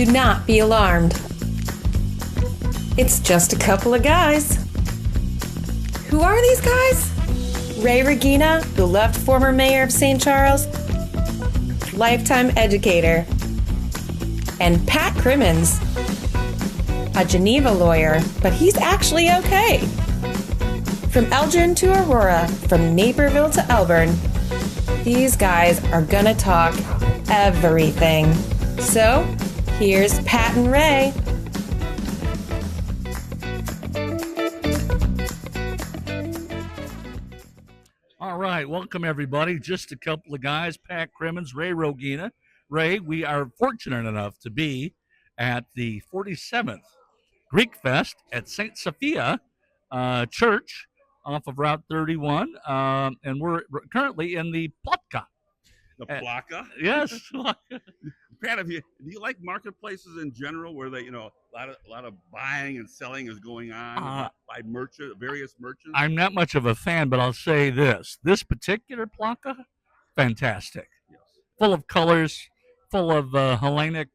Do not be alarmed. It's just a couple of guys. Who are these guys? Ray Regina, beloved former mayor of St. Charles, lifetime educator, and Pat Crimmins, a Geneva lawyer, but he's actually okay. From Elgin to Aurora, from Naperville to Elburn, these guys are gonna talk everything. So, here's Pat and Ray. All right, welcome everybody. Just a couple of guys, Pat Crimmins, Ray Regina. Ray, we are fortunate enough to be at the 47th Greekfest at St. Sophia Church off of Route 31, and we're currently in the Placa. The Placa? Yes. Pat, do you like marketplaces in general where they, a lot of buying and selling is going on by various merchants? I'm not much of a fan, but I'll say this particular Placa, fantastic. Yes. Full of colors, full of Hellenic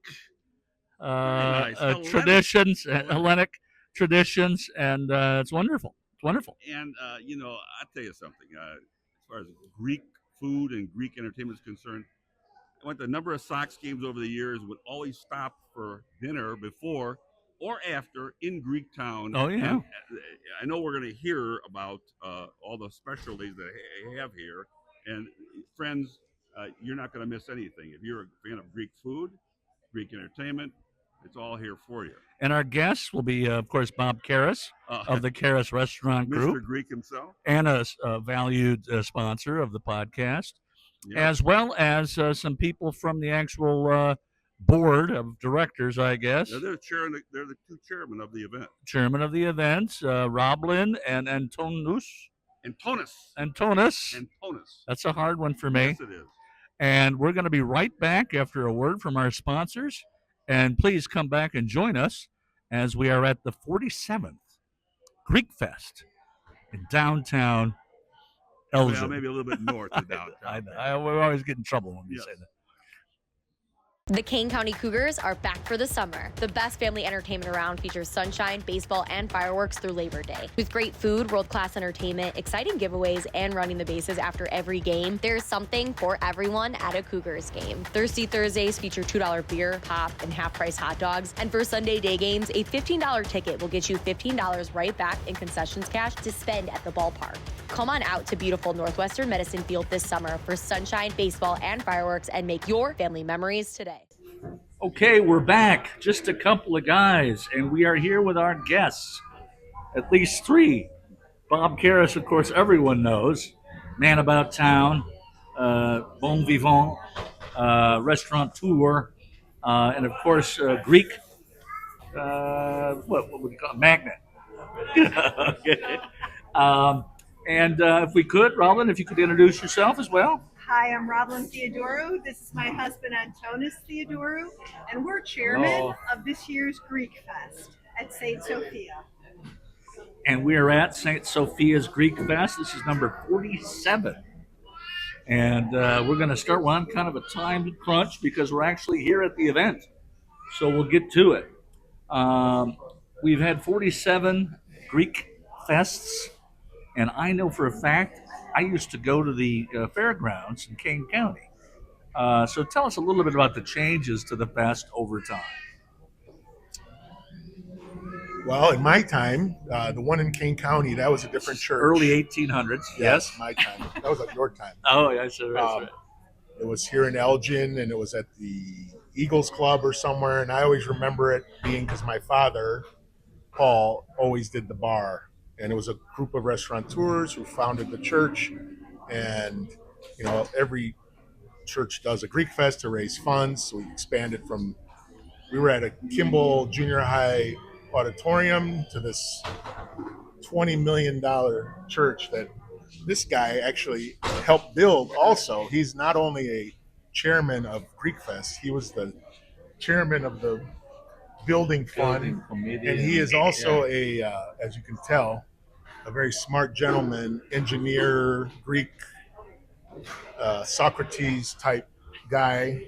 traditions, Hellenic traditions, and it's wonderful. It's wonderful. And, I'll tell you something. As far as Greek food and Greek entertainment is concerned, I went to a number of Sox games over the years, would always stop for dinner before or after in Greek town. Oh, yeah. And I know we're going to hear about all the specialties that they have here. And friends, you're not going to miss anything. If you're a fan of Greek food, Greek entertainment, it's all here for you. And our guests will be, of course, Bob Karras of the Karras Restaurant Group. Mr. Greek himself. And a valued sponsor of the podcast, as well as some people from the actual board of directors, I guess. Yeah, they're the two chairmen of the event. Chairman of the events, Roblin and Antonis. That's a hard one for me. Yes, it is. And we're going to be right back after a word from our sponsors. And please come back and join us as we are at the 47th Greekfest in downtown Elgin. Well, maybe a little bit north of downtown. I we always get in trouble when we say that. The Kane County Cougars are back for the summer. The best family entertainment around features sunshine, baseball, and fireworks through Labor Day. With great food, world-class entertainment, exciting giveaways, and running the bases after every game, there's something for everyone at a Cougars game. Thirsty Thursdays feature $2 beer, pop, and half-price hot dogs. And for Sunday day games, a $15 ticket will get you $15 right back in concessions cash to spend at the ballpark. Come on out to beautiful Northwestern Medicine Field this summer for sunshine, baseball, and fireworks, and make your family memories today. Okay, we're back. Just a couple of guys, and we are here with our guests, at least three. Bob Karras, of course, everyone knows, man about town, bon vivant, restaurateur, and of course, Greek, what would you call it? Magnet. Okay. And if we could, Robin, if you could introduce yourself as well. Hi, I'm Roblin Theodorou. This is my husband, Antonis Theodorou, and we're chairman of this year's Greekfest at St. Sophia. And we are at St. Sophia's Greekfest. This is number 47. And we're going to start. We're on kind of a time crunch because we're actually here at the event. So we'll get to it. We've had 47 Greek fests, and I know for a fact I used to go to the fairgrounds in Kane County. So tell us a little bit about the changes to the fest over time. Well, in my time, the one in Kane County, that was a different church. Early 1800s, yes. My time. That was like your time. Oh, yeah, that's right. It was here in Elgin, and it was at the Eagles Club or somewhere, and I always remember it being because my father, Paul, always did the bar. And it was a group of restaurateurs who founded the church. And, every church does a Greek Fest to raise funds. So we expanded we were at a Kimball Junior High auditorium to this $20 million church that this guy actually helped build also. He's not only a chairman of Greek Fest, he was the chairman of the building fund, and he is also as you can tell, a very smart gentleman, engineer, Greek, Socrates type guy,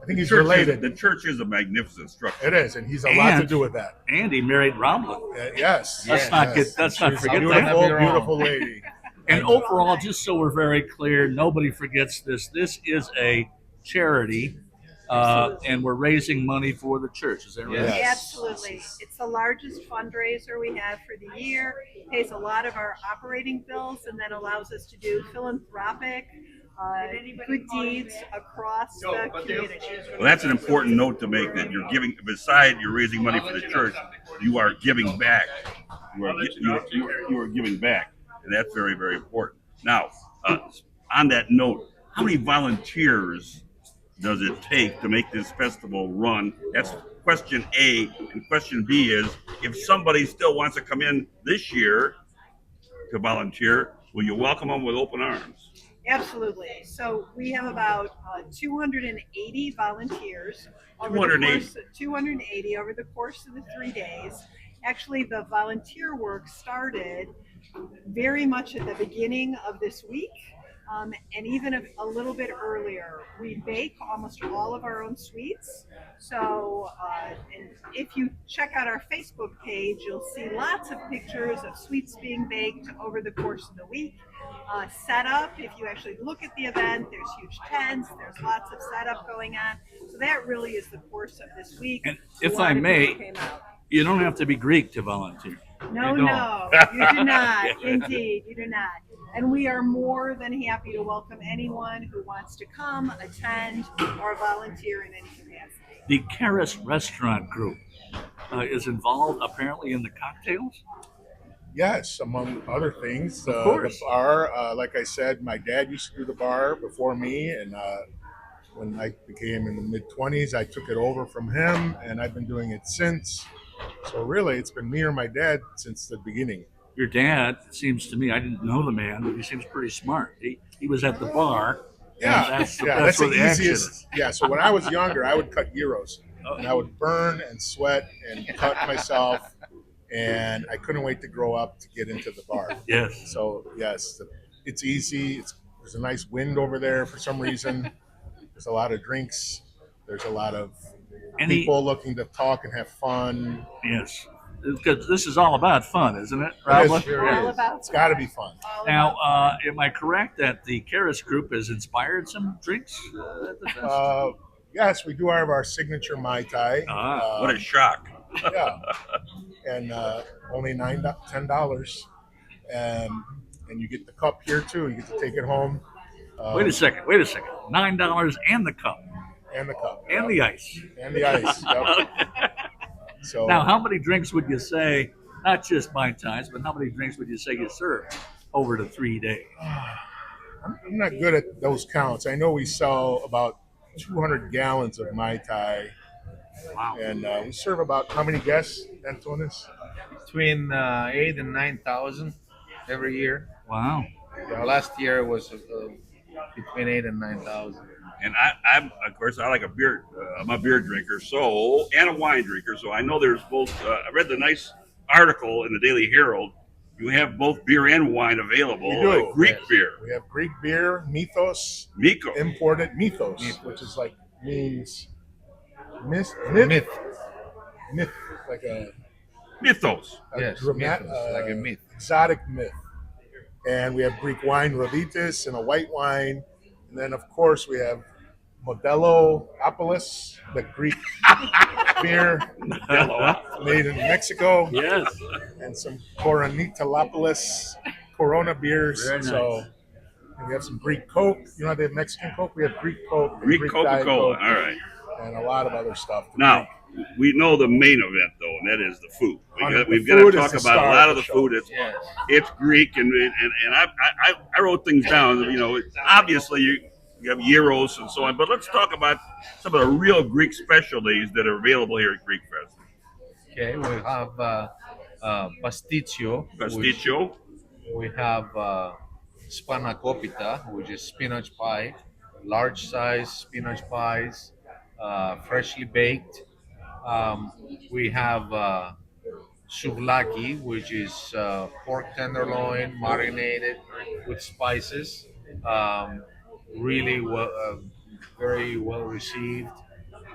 I think he's church related. The church is a magnificent structure. It is, and he's a lot to do with that. And he married Roblin. Yes. Let's not forget beautiful, that. Beautiful lady. And overall, just so we're very clear, nobody forgets this. This is a charity, and we're raising money for the church. Is that right? Yes. Absolutely. It's the largest fundraiser we have for the year. It pays a lot of our operating bills and then allows us to do philanthropic good deeds across the community. Well, that's an important note to make, that you're giving, beside you're raising money for the church, you are giving back. You are giving back, and that's very, very important. Now, on that note, how many volunteers does it take to make this festival run? That's question A. And question B is, if somebody still wants to come in this year to volunteer, will you welcome them with open arms? Absolutely. So we have about 280 volunteers. 280 over the course of the 3 days. Actually, the volunteer work started very much at the beginning of this week. And even a little bit earlier. We bake almost all of our own sweets. So and if you check out our Facebook page, you'll see lots of pictures of sweets being baked over the course of the week. Setup, if you actually look at the event, there's huge tents, there's lots of setup going on. So that really is the course of this week. And if I may, you don't have to be Greek to volunteer. No, you do not. Indeed, you do not. And we are more than happy to welcome anyone who wants to come, attend, or volunteer in any capacity. The Karis Restaurant Group is involved apparently in the cocktails? Yes, among other things. Of course. The bar, like I said, my dad used to do the bar before me, and when I became in the mid-20s, I took it over from him, and I've been doing it since. So really, it's been me or my dad since the beginning. Your dad, it seems to me, I didn't know the man, but he seems pretty smart. He was at the bar. Yeah, that's the where the easiest. action is. Yeah, so when I was younger, I would cut gyros, and I would burn and sweat and cut myself, and I couldn't wait to grow up to get into the bar. Yes. So yes, it's easy. There's a nice wind over there for some reason. There's a lot of drinks. There's a lot of people looking to talk and have fun. Yes, because this is all about fun, isn't it, Roblin? It's got to be fun. Now, am I correct that the Karis Group has inspired some drinks at the fest? Yes, we do have our signature Mai Tai. What a shock. Yeah. And only $10. And you get the cup here, too. You get to take it home. Wait a second. $9 and the cup. And the cup. And the ice. And the ice. Yep. So now, how many drinks would you say, not just Mai Tais, but how many drinks would you say you served over the 3 days? I'm not good at those counts. I know we sell about 200 gallons of Mai Tai. Wow. And we serve about how many guests, Antonis? Between 8,000 and 9,000 every year. Wow. Yeah, last year it was between 8,000 and 9,000. And I'm of course, I like a beer. I'm a beer drinker, and a wine drinker. So I know there's both. I read the nice article in the Daily Herald. You have both beer and wine available. We do. Greek beer. We have Greek beer, Mythos. Imported Mythos, which is means myth, like a Mythos. Yes, like a myth. Exotic myth. And we have Greek wine, Levitas, and a white wine. And then, of course, we have Modelo Apolis, the Greek beer made in Mexico. Yes. And some Coronitalopolis Corona beers. Very nice. So and we have some Greek Coke. You know, they have Mexican Coke. We have Greek Coke. Greek Coca-Cola. All right. And a lot of other stuff. Now, we know the main event, though, and that is the food. We've got to talk about a lot of the food. It's Greek, and I wrote things down. You know, obviously you have gyros and so on, but let's talk about some of the real Greek specialties that are available here at Greekfest. Okay, we have pasticcio. Pasticcio. We have spanakopita, which is spinach pie, large size spinach pies, freshly baked. We have souvlaki, which is pork tenderloin marinated with spices. Really well, very well received.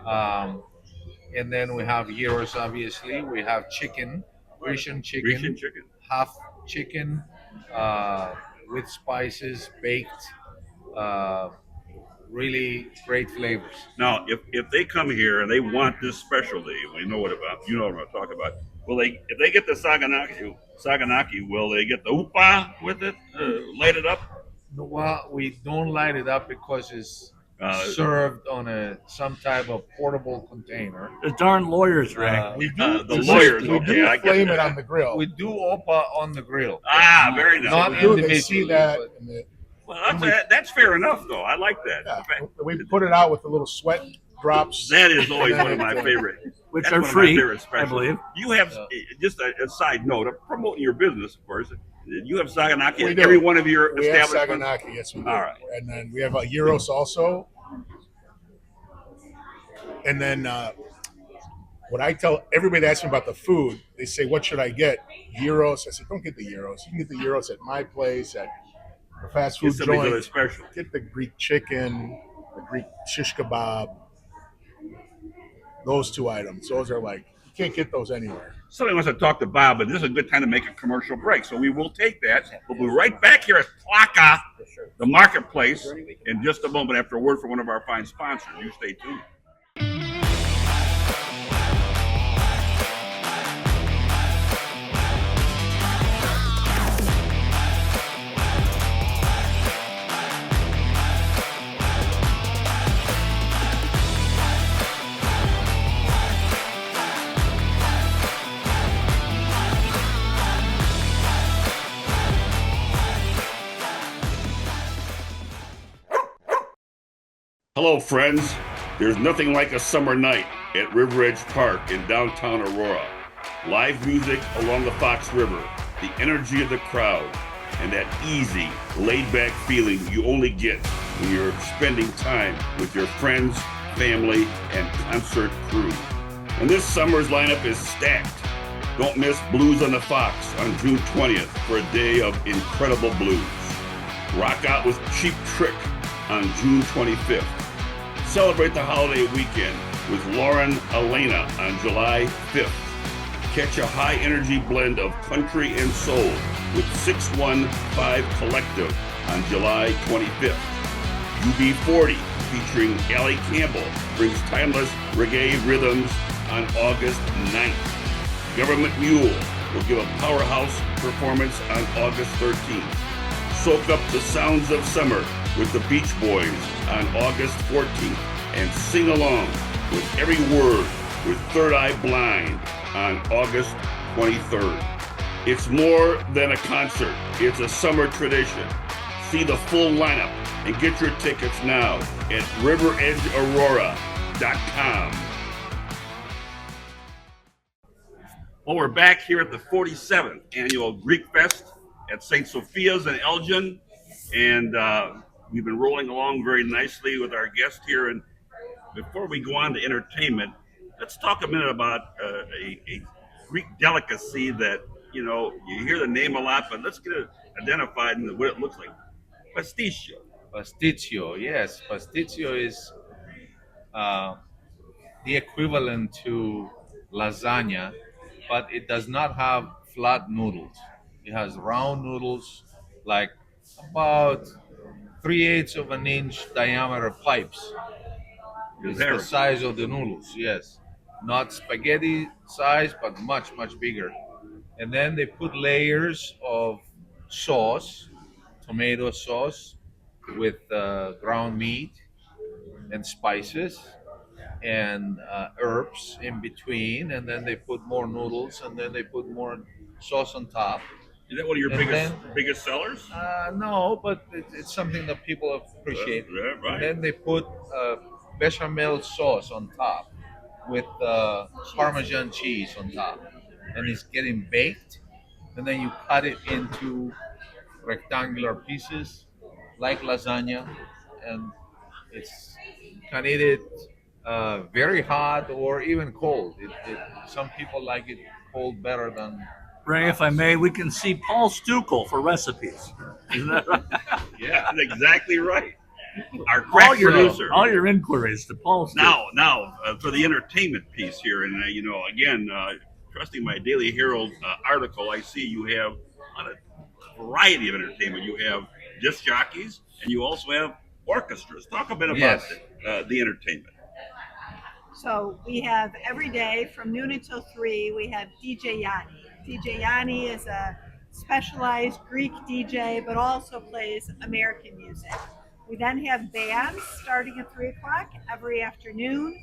And then we have gyros, obviously. We have chicken, Grecian Grecian chicken, chicken. half chicken with spices, baked. Uh, really great flavors. Now, if they come here and they want this specialty, we know what about. You know what I'm talking about. Will they? If they get the saganaki, will they get the upa with it? Light it up? Well, we don't light it up because it's Uh, served on some type of portable container. The darn lawyers, Ray. We the lawyers. We Okay, do I get flame it that. on the grill. We do opa on the grill. Ah, very nice. Not We do, they individually, see that, but- and Well, that's fair enough, though. I like that. yeah, In fact, we put it out with the little sweat drops. that is always one of my favorite. Which that's are one of my free, favorite I specials. believe. You have just a side note of promoting your business, of course. You have saganaki We at do. every one of your We have establishments. saganaki, yes we do. All right. And then we have gyros also. And then what I tell everybody that asks me about the food, they say, "What should I get?" Gyros. I said, "Don't get the gyros. You can get the gyros at my place, at the fast food Get something really joint. special. Get the Greek chicken, the Greek shish kebab. Those two items. Those are like you can't get those anywhere." Somebody wants to talk to Bob, but this is a good time to make a commercial break. So we will take that. We'll be right back here at Plaka, the marketplace, in just a moment after a word from one of our fine sponsors. You stay tuned. Hello, friends. There's nothing like a summer night at RiverEdge Park in downtown Aurora. Live music along the Fox River, the energy of the crowd, and that easy, laid-back feeling you only get when you're spending time with your friends, family, and concert crew. And this summer's lineup is stacked. Don't miss Blues on the Fox on June 20th for a day of incredible blues. Rock out with Cheap Trick on June 25th. Celebrate the holiday weekend with Lauren Elena on July 5th. Catch a high-energy blend of country and soul with 615 Collective on July 25th. UB40 featuring Allie Campbell brings timeless reggae rhythms on August 9th. Government Mule will give a powerhouse performance on August 13th. Soak up the sounds of summer with the Beach Boys on August 14th and sing along with every word with Third Eye Blind on August 23rd. It's more than a concert, it's a summer tradition. See the full lineup and get your tickets now at riveredgeaurora.com. Well, we're back here at the 47th annual Greekfest at St. Sophia's in Elgin, and we've been rolling along very nicely with our guest here. And before we go on to entertainment, let's talk a minute about a Greek delicacy that, you know, you hear the name a lot, but let's get it identified and what it looks like. Pasticcio. Pasticcio, yes. Pasticcio is the equivalent to lasagna, but it does not have flat noodles. It has round noodles, like about 3/8 of an inch diameter pipes. It's the size of the noodles, yes. Not spaghetti size, but much, much bigger. And then they put layers of sauce, tomato sauce, with ground meat and spices and herbs in between. And then they put more noodles, and then they put more sauce on top. Is that one of your biggest sellers? No, but it's something that people appreciate. Yeah, right. And then they put bechamel sauce on top with Parmesan cheese on top. And it's getting baked. And then you cut it into rectangular pieces like lasagna. And you can eat it very hot or even cold. Some people like it cold better than... Ray, if I may, we can see Paul Stukel for recipes. Isn't that right? Yeah, that's exactly right. our crack producer. All your inquiries to Paul. Now, for the entertainment piece here, and again, trusting my Daily Herald article, I see you have a variety of entertainment. You have disc jockeys, and you also have orchestras. Talk a bit about the entertainment. So we have every day from noon until 3, we have DJ Yanni. DJ Yanni is a specialized Greek DJ, but also plays American music. We then have bands starting at 3 o'clock every afternoon.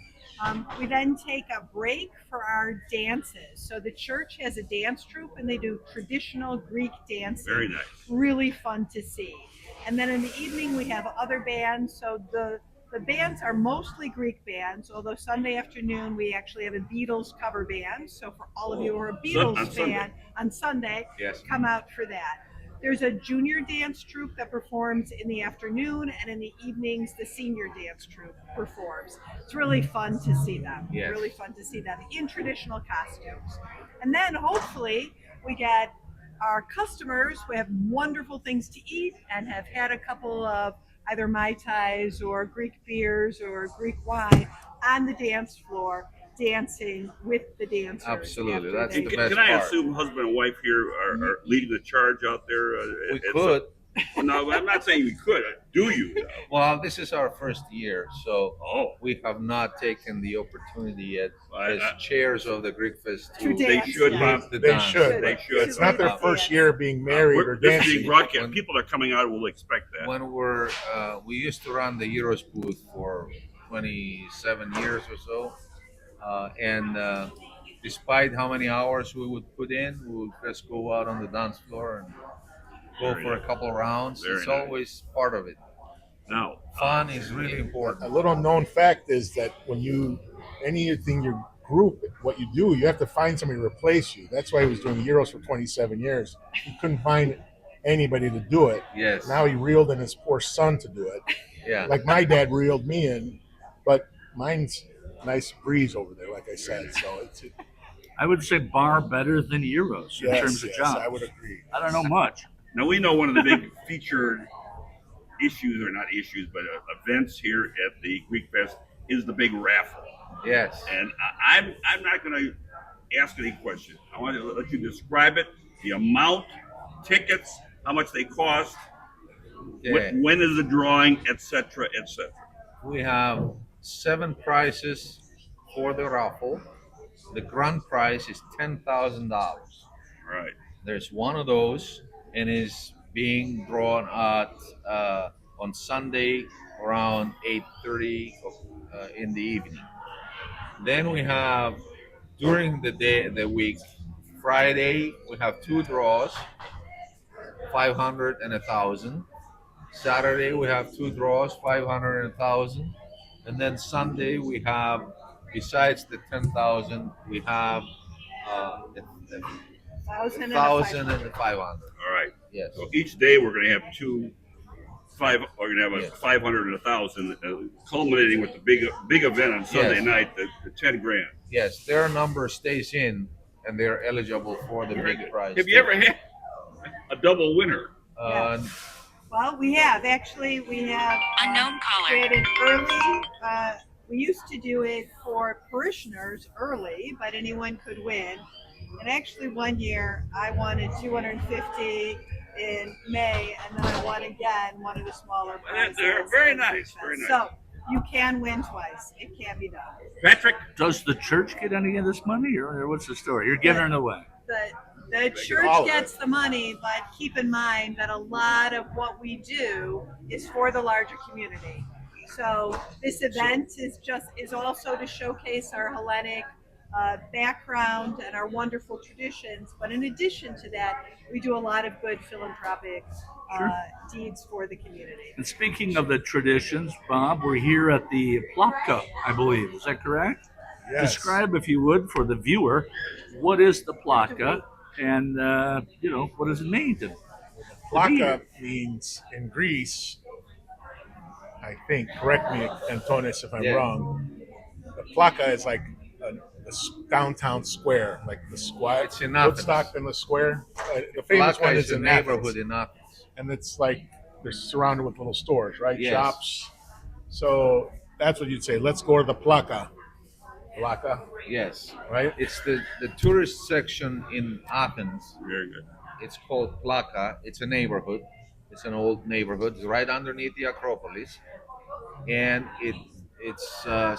We then take a break for our dances. So the church has a dance troupe, and they do traditional Greek dancing. Very nice. Really fun to see. And then in the evening, we have other bands. So the bands are mostly Greek bands, although Sunday afternoon we actually have a Beatles cover band. So for all of you who are a Beatles fan on Sunday, come out for that. There's a junior dance troupe that performs in the afternoon, and in the evenings the senior dance troupe performs. It's really fun to see them. Really fun to see them in traditional costumes. And then hopefully we get our customers who have wonderful things to eat and have had a couple of either Mai Tais or Greek beers or Greek wine on the dance floor, dancing with the dancers. Absolutely, that's the best part. Can I assume husband and wife here are leading the charge out there? We could. No, I'm not saying we could. Do you? Well, this is our first year, so we have not taken the opportunity yet as chairs of the Greekfest to They should. They should. It's not their first year being married or dancing. Being broadcast. People that are coming out will expect that. When we used to run the Euros booth for 27 years or so, and despite how many hours we would put in, we would just go out on the dance floor and go for a couple of rounds. It's always part of it. Now, fun is really important. A little known fact is that when anything you group, what you do, you have to find somebody to replace you. That's why he was doing Euros for 27 years. He couldn't find anybody to do it. Yes. Now he reeled in his poor son to do it. Yeah. Like my dad reeled me in, but mine's nice breeze over there, like I said. So it's. I would say bar better than Euros in terms of jobs. I would agree. I don't know much. Now we know one of the big featured issues, or not issues, but events here at the Greekfest is the big raffle. Yes. And I'm not going to ask any questions. I want to let you describe it, the amount, tickets, how much they cost, when is the drawing, etc., etc. We have 7 prizes for the raffle. The grand prize is $10,000. Right. There's one of those, and is being drawn at on Sunday around 8:30 in the evening. Then we have during the week, Friday we have 2 draws, 500 and 1,000. Saturday we have 2 draws, 500 and 1,000, and then Sunday we have, besides the 10,000, we have 1,000 and 500. All right. Yes. So each day we're going to have 5. We're going to have a 500 and 1,000, culminating with the big event on Sunday night, the 10 grand. Yes, their number stays in, and they're eligible for the big prize. Have you ever had a double winner? Well, we have unknown caller. Created early. We used to do it for parishioners early, but anyone could win. And actually, one year I wanted 250 in May, and then I won again one of the smaller prizes. They're very nice, very nice. So you can win twice. It can be done. Patrick, does the church get any of this money, or what's the story? You're giving it away. The church gets the money, but keep in mind that a lot of what we do is for the larger community. So this event is also to showcase our Hellenic background and our wonderful traditions. But in addition to that, we do a lot of good philanthropic deeds for the community. And speaking of the traditions, Bob, we're here at the Plopka, I believe. Is that correct? Yes. Describe, if you would, for the viewer, what is the Plopka, and what does it mean to Plaka means in Greece, I think, correct me, Antonis, if I'm wrong, the Plaka is like a downtown square, like the Squire. It's in Athens. Woodstock and the Square. The famous Plaka one is is a in neighborhood Athens. in Athens. And it's like they're surrounded with little stores, right? Yes. Shops. So that's what you'd say. Let's go to the Placa. Placa, Yes, right? it's the tourist section in Athens. Very good. It's called Plaka. It's a neighborhood. It's an old neighborhood. It's right underneath the Acropolis, and it's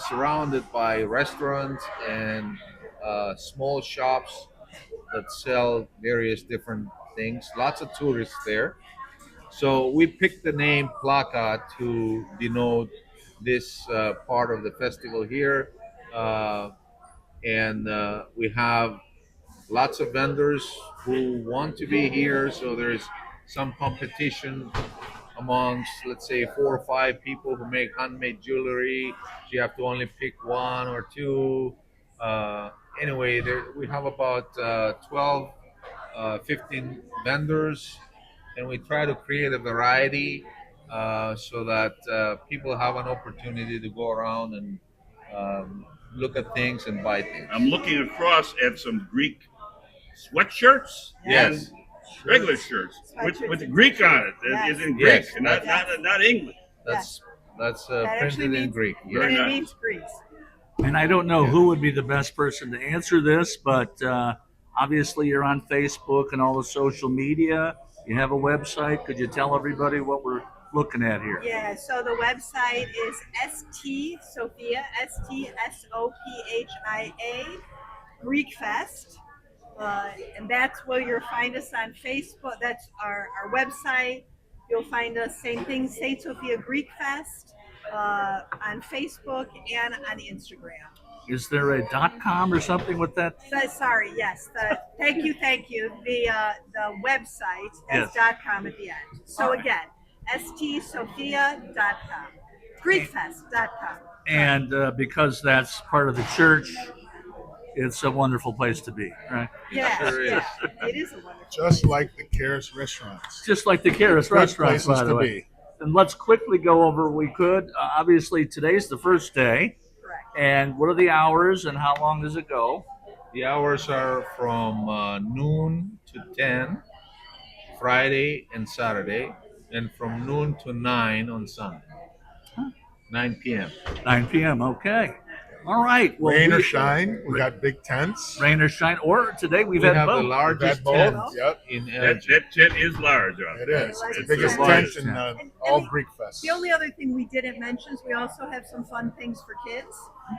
surrounded by restaurants and small shops that sell various different things. Lots of tourists there. So we picked the name Plaka to denote this part of the festival here, and we have lots of vendors who want to be here. So there's some competition amongst, let's say, 4 or 5 people who make handmade jewelry. You have to only pick 1 or 2. Anyway, we have about 12, 15 vendors, and we try to create a variety so that people have an opportunity to go around and look at things and buy things. I'm looking across at some Greek sweatshirts. Yes. And regular shirts with the Greek on it. It's in Greek, Yes. and not English. That's That actually printed in means- Greek. And Very it nice. means Greece. And I don't know who would be the best person to answer this, but obviously you're on Facebook and all the social media. You have a website. Could you tell everybody what we're looking at here? Yeah, so the website is Sophia, STSOPHIA, Greekfest. And that's where you'll find us on Facebook. That's our website. You'll find us, same thing, St. Sophia Greek Fest on Facebook and on Instagram. Is there a .com or something with that? Sorry, yes. Thank you. The website has Yes. .com at the end. So All right. again, stsophia.com, Greekfest.com. And because that's part of the church, it's a wonderful place to be, right? Yeah, Sure is. yeah, it is a wonderful. Just like the Karis restaurants. Just like the Karis Great restaurants, places by the to way. be. And let's quickly go over, we could. Obviously, today's the first day. Correct. And what are the hours and how long does it go? The hours are from noon to 10, Friday and Saturday, and from noon to 9 on Sunday. 9 p.m. 9 p.m. Okay. All right. Well, Rain or we- shine, we got big tents. Rain or shine. Or today we've We had have the both. largest We've had tent both. Yep, in That Elgin. tent is large. it is. It's the It's biggest the tent largest in tent. all the- Greek Fest. The only other thing we didn't mention is we also have some fun things for kids.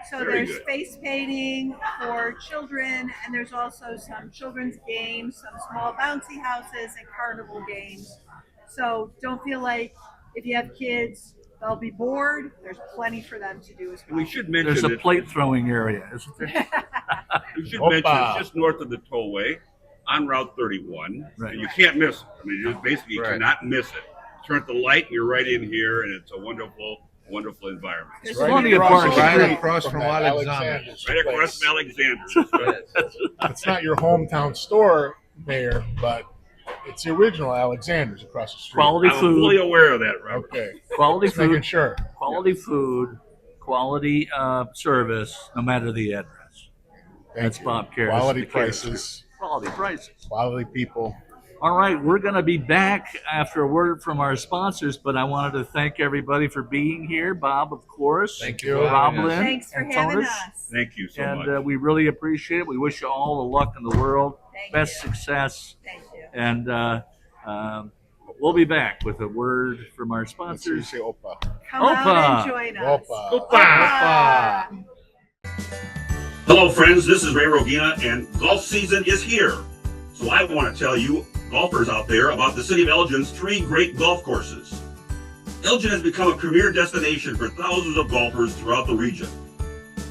So Very there's good. face painting for children, and there's also some children's games, some small bouncy houses, and carnival games. So don't feel like if you have kids, they'll be bored. There's plenty for them to do as well. We should mention There's a that- plate throwing area, isn't there? We should Opa. mention it's just north of the tollway on Route 31. Right. And you can't miss it. I mean, you basically Right. cannot miss it. Turn the light, and you're right in here, and it's a wonderful environment. There's Right plenty of across parking. the Right street across from that Alexander's. Right across place. from Alexander. It's not your hometown store, Mayor, but it's the original Alexander's across the street. Quality I'm fully food. aware of that, Robert. Okay, Quality just making food. sure. Quality food. Quality service, no matter the address. Thank That's you. Bob Karis. Quality the Karis prices, Group. Quality prices. quality people. All right, we're going to be back after a word from our sponsors, but I wanted to thank everybody for being here. Bob, of course. Thank you you for Bob having us. Lynn. Thanks for and having Tonus. us. Thank you so much. And we really appreciate it. We wish you all the luck in the world, Thank best you. success, Thank you. and we'll be back with a word from our Let's see you sponsors. say Opa. Come out Opa. and join us. Opa. Opa. Hello, friends. This is Ray Rogina, and golf season is here. So I want to tell you, golfers out there, about the city of Elgin's 3 great golf courses. Elgin has become a premier destination for thousands of golfers throughout the region.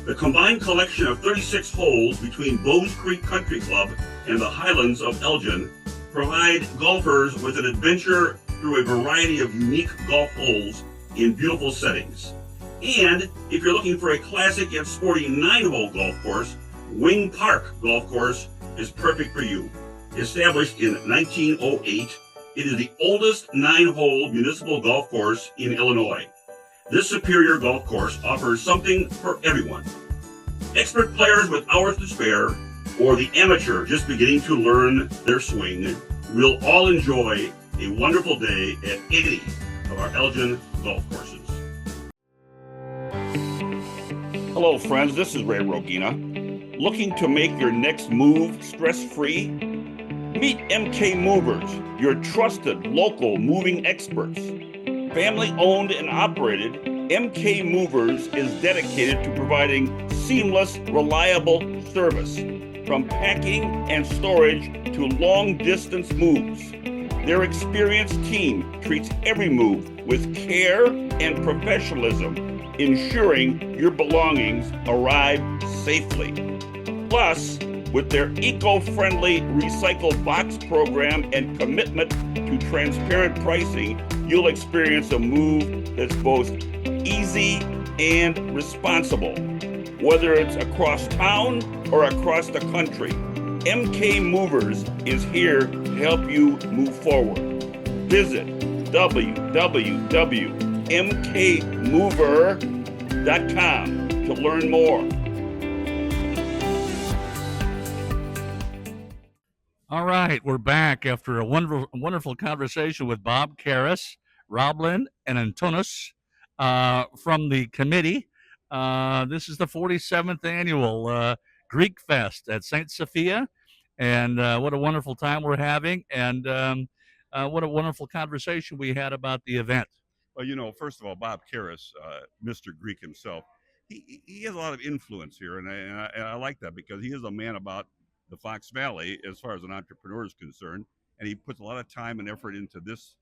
The combined collection of 36 holes between Bowes Creek Country Club and the Highlands of Elgin provide golfers with an adventure through a variety of unique golf holes in beautiful settings. And if you're looking for a classic and sporty 9-hole golf course, Wing Park Golf Course is perfect for you. Established in 1908, it is the oldest 9-hole municipal golf course in Illinois. This superior golf course offers something for everyone. Expert players with hours to spare, or the amateur just beginning to learn their swing, will all enjoy a wonderful day at any of our Elgin golf courses. Hello, friends. This is Ray Rogina. Looking to make your next move stress-free? Meet MK Movers, your trusted local moving experts. Family-owned and operated, MK Movers is dedicated to providing seamless, reliable service, from packing and storage to long-distance moves. Their experienced team treats every move with care and professionalism, ensuring your belongings arrive safely. Plus, with their eco-friendly recycled box program and commitment to transparent pricing, you'll experience a move that's both easy and responsible. Whether it's across town or across the country, MK Movers is here to help you move forward. Visit www.mkmover.com to learn more. All right, we're back after a wonderful conversation with Bob Karras, Roblin, and Antonis from the committee. This is the 47th annual Greekfest at St. Sophia, and what a wonderful time we're having, and what a wonderful conversation we had about the event. Well, first of all, Bob Karras, Mr. Greek himself, he has a lot of influence here, and I like that because he is a man about the Fox Valley as far as an entrepreneur is concerned, and he puts a lot of time and effort into this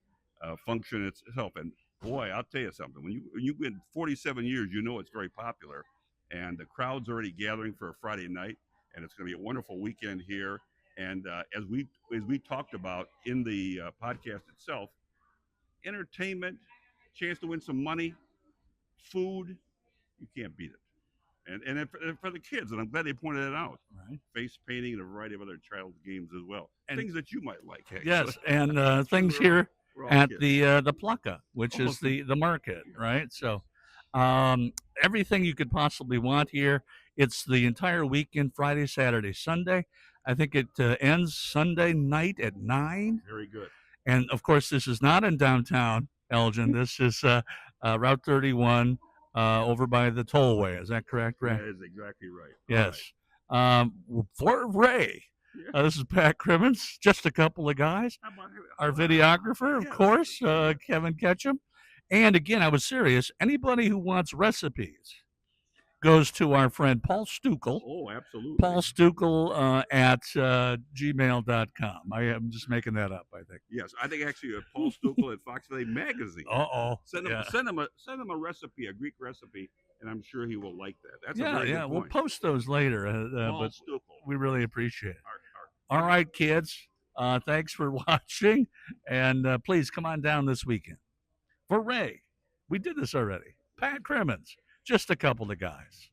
function itself. And boy, I'll tell you something, when you've been 47 years, it's very popular, and the crowd's already gathering for a Friday night, and it's going to be a wonderful weekend here. And as we talked about in the podcast itself, entertainment, chance to win some money, food, you can't beat it. And for the kids, and I'm glad they pointed it out. Right. Face painting and a variety of other child games as well. And things that you might like. Actually. Yes, and things here at kids. the Plaka, which is the market, right? So everything you could possibly want here. It's the entire weekend, Friday, Saturday, Sunday. I think it ends Sunday night at 9. Very good. And, of course, this is not in downtown Elgin. This is Route 31 over by the tollway. Is that correct, Ray? That is exactly right. Yes. Right. For Ray, this is Pat Crimmins, just a couple of guys. Our videographer, of course, Kevin Ketchum. And, again, I was serious. Anybody who wants recipes goes to our friend Paul Stukel. Oh, absolutely. Paul Stukel at gmail.com. I am just making that up, I think. Yes, I think actually Paul Stukel at Fox Valley Magazine. Send him a recipe, a Greek recipe, and I'm sure he will like that. That's a very good point. We'll post those later, but Stukel. We really appreciate it. All right, kids, thanks for watching, and please come on down this weekend. For Ray, we did this already. Pat Crimmins. Just a couple of guys.